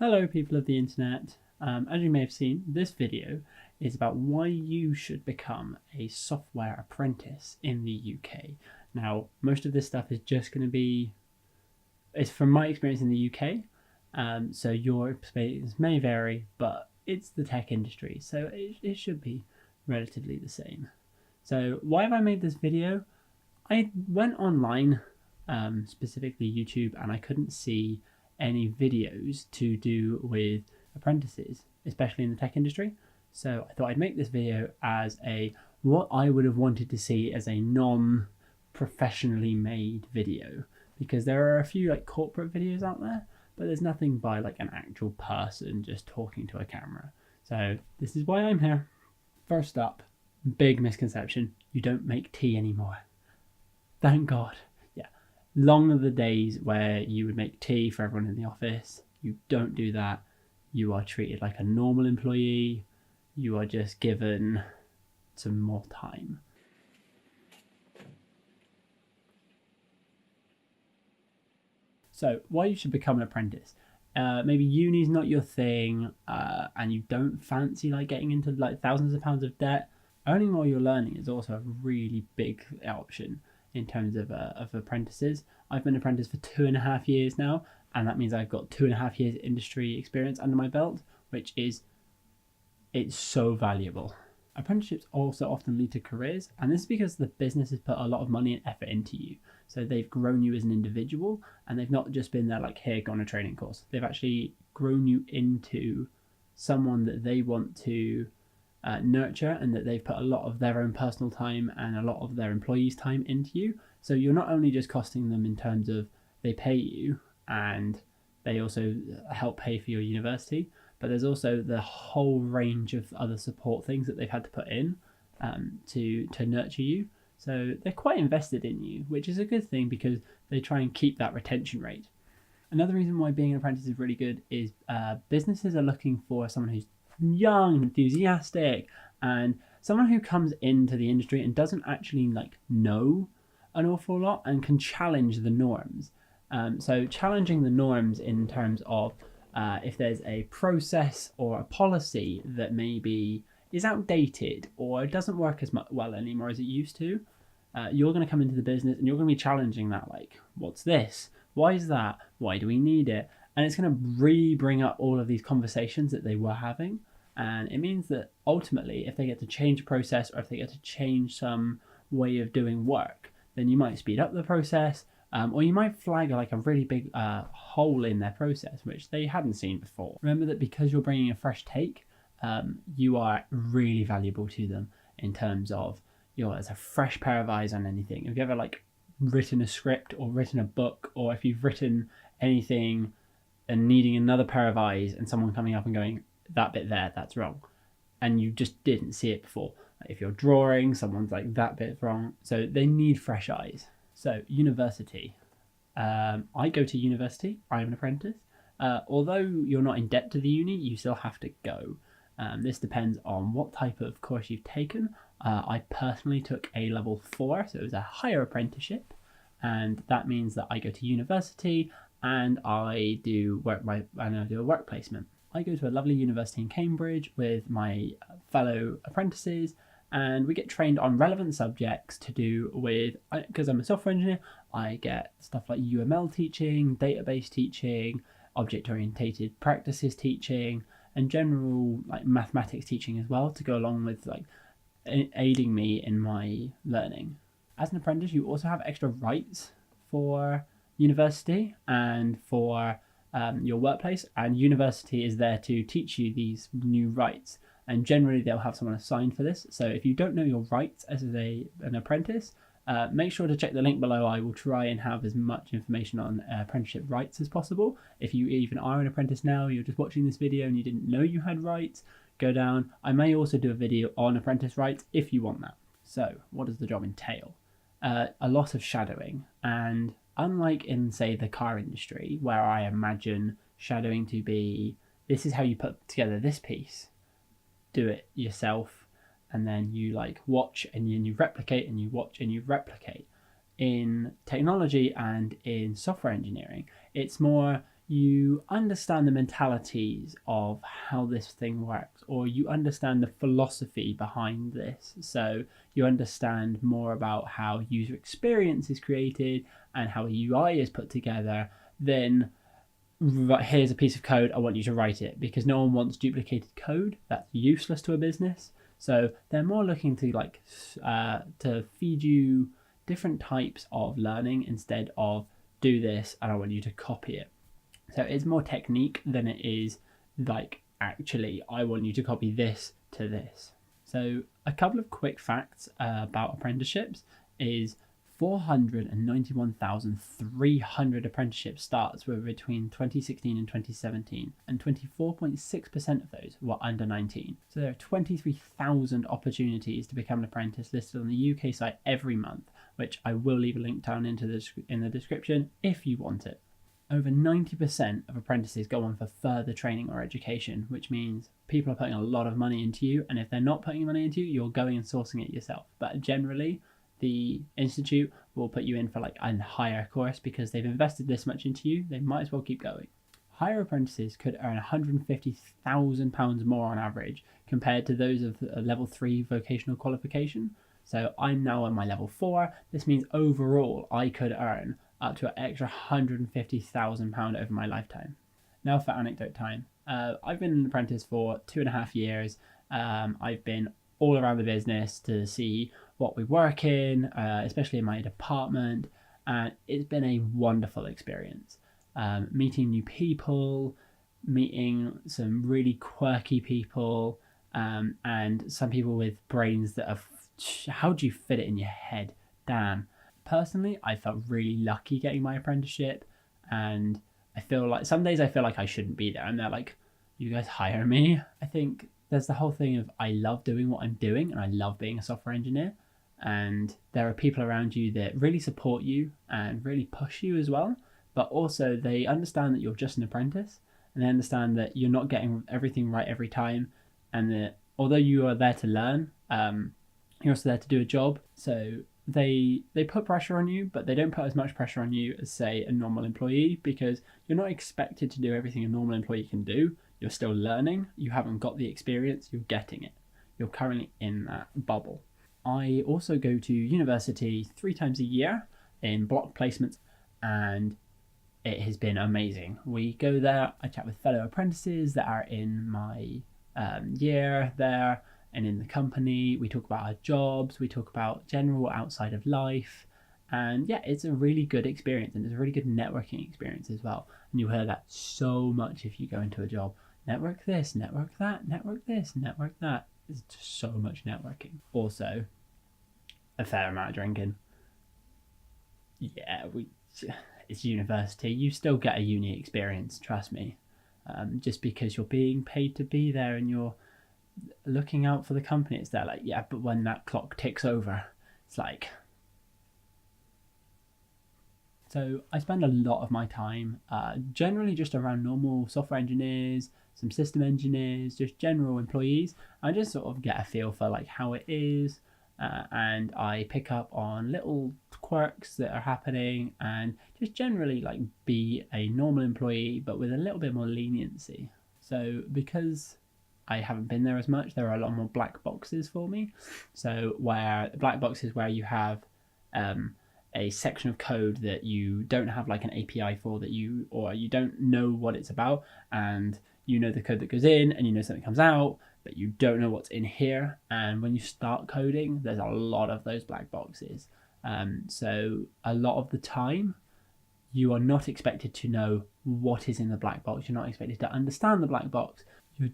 Hello people of the internet. As you may have seen, this video is about why you should become a software apprentice in the UK. Now, most of this stuff is just going to be, it's from my experience in the UK, so your experience may vary, but it's the tech industry, so it should be relatively the same. So why have I made this video? I went online, specifically YouTube, and I couldn't see any videos to do with apprentices, especially in the tech industry. So I thought I'd make this video as what I would have wanted to see as a non-professionally made video, because there are a few like corporate videos out there, but there's nothing by like an actual person just talking to a camera. So this is why I'm here. First up, big misconception: you don't make tea anymore. Thank God. Yeah. Long are the days where you would make tea for everyone in the office. You don't do that. You are treated like a normal employee. You are just given some more time. So why you should become an apprentice? Maybe uni's not your thing, and you don't fancy like getting into like thousands of pounds of debt. Earning while you're learning is also a really big option in terms of apprentices. I've been an apprentice for 2.5 years now, and that means I've got 2.5 years industry experience under my belt, it's so valuable. Apprenticeships also often lead to careers, and this is because the business has put a lot of money and effort into you. So they've grown you as an individual, and they've not just been there like, here, go on a training course. They've actually grown you into someone that they want to nurture, and that they've put a lot of their own personal time and a lot of their employees' time into you. So you're not only just costing them in terms of they pay you and they also help pay for your university, but there's also the whole range of other support things that they've had to put in to nurture you. So they're quite invested in you, which is a good thing because they try and keep that retention rate. Another reason why being an apprentice is really good is businesses are looking for someone who's young, enthusiastic, and someone who comes into the industry and doesn't actually like know an awful lot and can challenge the norms. So challenging the norms in terms of if there's a process or a policy that maybe is outdated or doesn't work as well anymore as it used to, you're going to come into the business and you're going to be challenging that, like, what's this? Why is that? Why do we need it? And it's going to bring up all of these conversations that they were having. And it means that ultimately, if they get to change a process or if they get to change some way of doing work, then you might speed up the process, or you might flag like a really big hole in their process, which they hadn't seen before. Remember that because you're bringing a fresh take, you are really valuable to them in terms of as a fresh pair of eyes on anything. If you ever like written a script or written a book, or if you've written anything and needing another pair of eyes and someone coming up and going, that bit there, that's wrong, and you just didn't see it before. If you're drawing, someone's like, that bit's wrong. So they need fresh eyes. So university. I go to university. I'm an apprentice. Although you're not in debt to the uni, you still have to go. This depends on what type of course you've taken. I personally took a level 4, so it was a higher apprenticeship, and that means that I go to university and I do a work placement. I go to a lovely university in Cambridge with my fellow apprentices, and we get trained on relevant subjects to do with, because I'm a software engineer, I get stuff like UML teaching, database teaching, object-oriented practices teaching, and general like mathematics teaching as well, to go along with like aiding me in my learning. As an apprentice, you also have extra rights for university and for your workplace, and university is there to teach you these new rights, and generally they'll have someone assigned for this. So if you don't know your rights as an apprentice, make sure to check the link below. I will try and have as much information on apprenticeship rights as possible. If you even are an apprentice now, you're just watching this video and you didn't know you had rights, go down. I may also do a video on apprentice rights if you want that. So what does the job entail? A lot of shadowing, and unlike in, say, the car industry, where I imagine shadowing to be, this is how you put together this piece, do it yourself, and then you like watch and then you replicate and you watch and you replicate. In technology and in software engineering, it's more you understand the mentalities of how this thing works, or you understand the philosophy behind this. So you understand more about how user experience is created and how a UI is put together, then here's a piece of code, I want you to write it, because no one wants duplicated code. That's useless to a business. So they're more looking to to feed you different types of learning instead of do this and I want you to copy it. So it's more technique than it is like actually I want you to copy this to this. So a couple of quick facts about apprenticeships is 491,300 apprenticeship starts were between 2016 and 2017, and 24.6% of those were under 19. So there are 23,000 opportunities to become an apprentice listed on the UK site every month, which I will leave a link down in the description if you want it. Over 90% of apprentices go on for further training or education, which means people are putting a lot of money into you, and if they're not putting money into you, you're going and sourcing it yourself. But generally, the institute will put you in for like a higher course because they've invested this much into you, they might as well keep going. Higher apprentices could earn £150,000 more on average compared to those of a level 3 vocational qualification. So I'm now on my level 4. This means overall I could earn up to an extra £150,000 over my lifetime. Now for anecdote time. I've been an apprentice for 2.5 years. I've been all around the business to see what we work in, especially in my department, and it's been a wonderful experience. Meeting new people, meeting some really quirky people, and some people with brains that are, how do you fit it in your head? Damn. Personally, I felt really lucky getting my apprenticeship, and I feel like some days I feel like I shouldn't be there, and they're like, you guys hire me? I think there's the whole thing of I love doing what I'm doing, and I love being a software engineer, and there are people around you that really support you and really push you as well, but also they understand that you're just an apprentice, and they understand that you're not getting everything right every time, and that although you are there to learn, you're also there to do a job. So they put pressure on you, but they don't put as much pressure on you as, say, a normal employee, because you're not expected to do everything a normal employee can do. You're still learning. You haven't got the experience. You're getting it. You're currently in that bubble. I also go to university 3 times a year in block placements, and it has been amazing. We go there, I chat with fellow apprentices that are in my year there and in the company. We talk about our jobs, we talk about general outside of life, and yeah, it's a really good experience, and it's a really good networking experience as well. And you'll hear that so much if you go into a job. Network this, network that, network this, network that. It's just so much networking. Also, a fair amount of drinking. Yeah, it's university. You still get a uni experience, trust me. Just because you're being paid to be there and you're looking out for the company, it's there like, yeah, but when that clock ticks over, it's like... So I spend a lot of my time generally just around normal software engineers, some system engineers, just general employees. I just sort of get a feel for like how it is, and I pick up on little quirks that are happening, and just generally like be a normal employee but with a little bit more leniency. So because I haven't been there as much, there are a lot more black boxes for me. So where black boxes where you have a section of code that you don't have like an API for, that you don't know what it's about, and you know the code that goes in and you know something comes out, but you don't know what's in here. And when you start coding, there's a lot of those black boxes. So a lot of the time, you are not expected to know what is in the black box. You're not expected to understand the black box.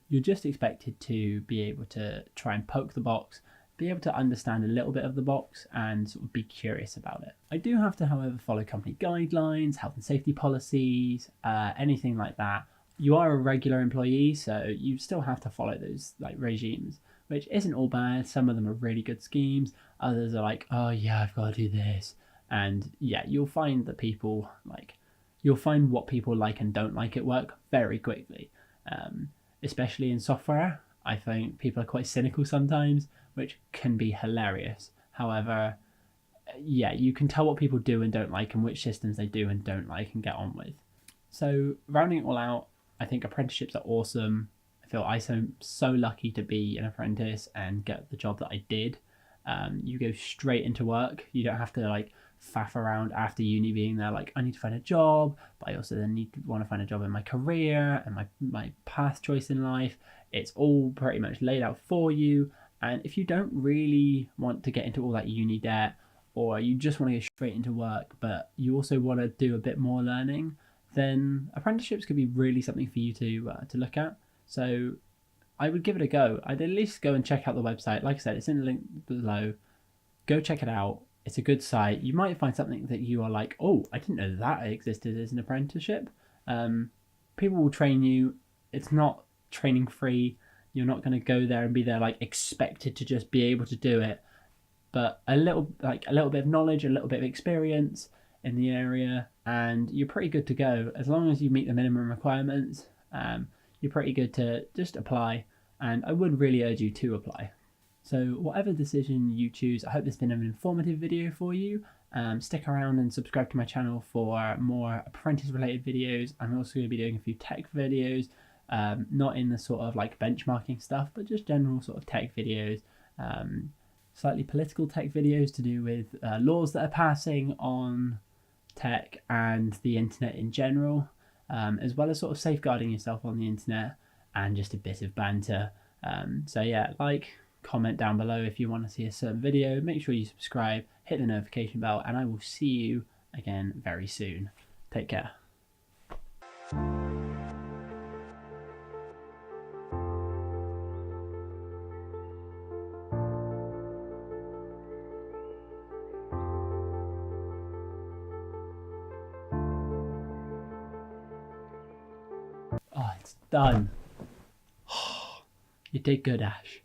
You're just expected to be able to try and poke the box, be able to understand a little bit of the box, and sort of be curious about it. I do have to, however, follow company guidelines, health and safety policies, anything like that. You are a regular employee, so you still have to follow those like regimes, which isn't all bad. Some of them are really good schemes. Others are like, oh yeah, I've got to do this. And yeah, you'll find that you'll find what people like and don't like at work very quickly. Especially in software, I think people are quite cynical sometimes, which can be hilarious. However, yeah, you can tell what people do and don't like, and which systems they do and don't like and get on with. So rounding it all out, I think apprenticeships are awesome. I feel I'm so lucky to be an apprentice and get the job that I did. You go straight into work. You don't have to like faff around after uni being there like I need to find a job, but I also then want to find a job in my career and my path choice in life. It's all pretty much laid out for you. And if you don't really want to get into all that uni debt, or you just want to go straight into work, but you also want to do a bit more learning, then apprenticeships could be really something for you to look at. So I would give it a go. I'd at least go and check out the website. Like I said, it's in the link below. Go check it out. It's a good site. You might find something that you are like, oh, I didn't know that existed as an apprenticeship. People will train you. It's not training free. You're not going to go there and be there like expected to just be able to do it. But a little bit of knowledge, a little bit of experience in the area, and you're pretty good to go. As long as you meet the minimum requirements, you're pretty good to just apply. And I would really urge you to apply. So whatever decision you choose, I hope this has been an informative video for you. Stick around and subscribe to my channel for more apprentice related videos. I'm also going to be doing a few tech videos, not in the sort of like benchmarking stuff, but just general sort of tech videos, slightly political tech videos to do with laws that are passing on tech and the internet in general, as well as sort of safeguarding yourself on the internet and just a bit of banter. So yeah, comment down below if you want to see a certain video. Make sure you subscribe, hit the notification bell, and I will see you again very soon. Take care. Oh, it's done. You did good, Ash.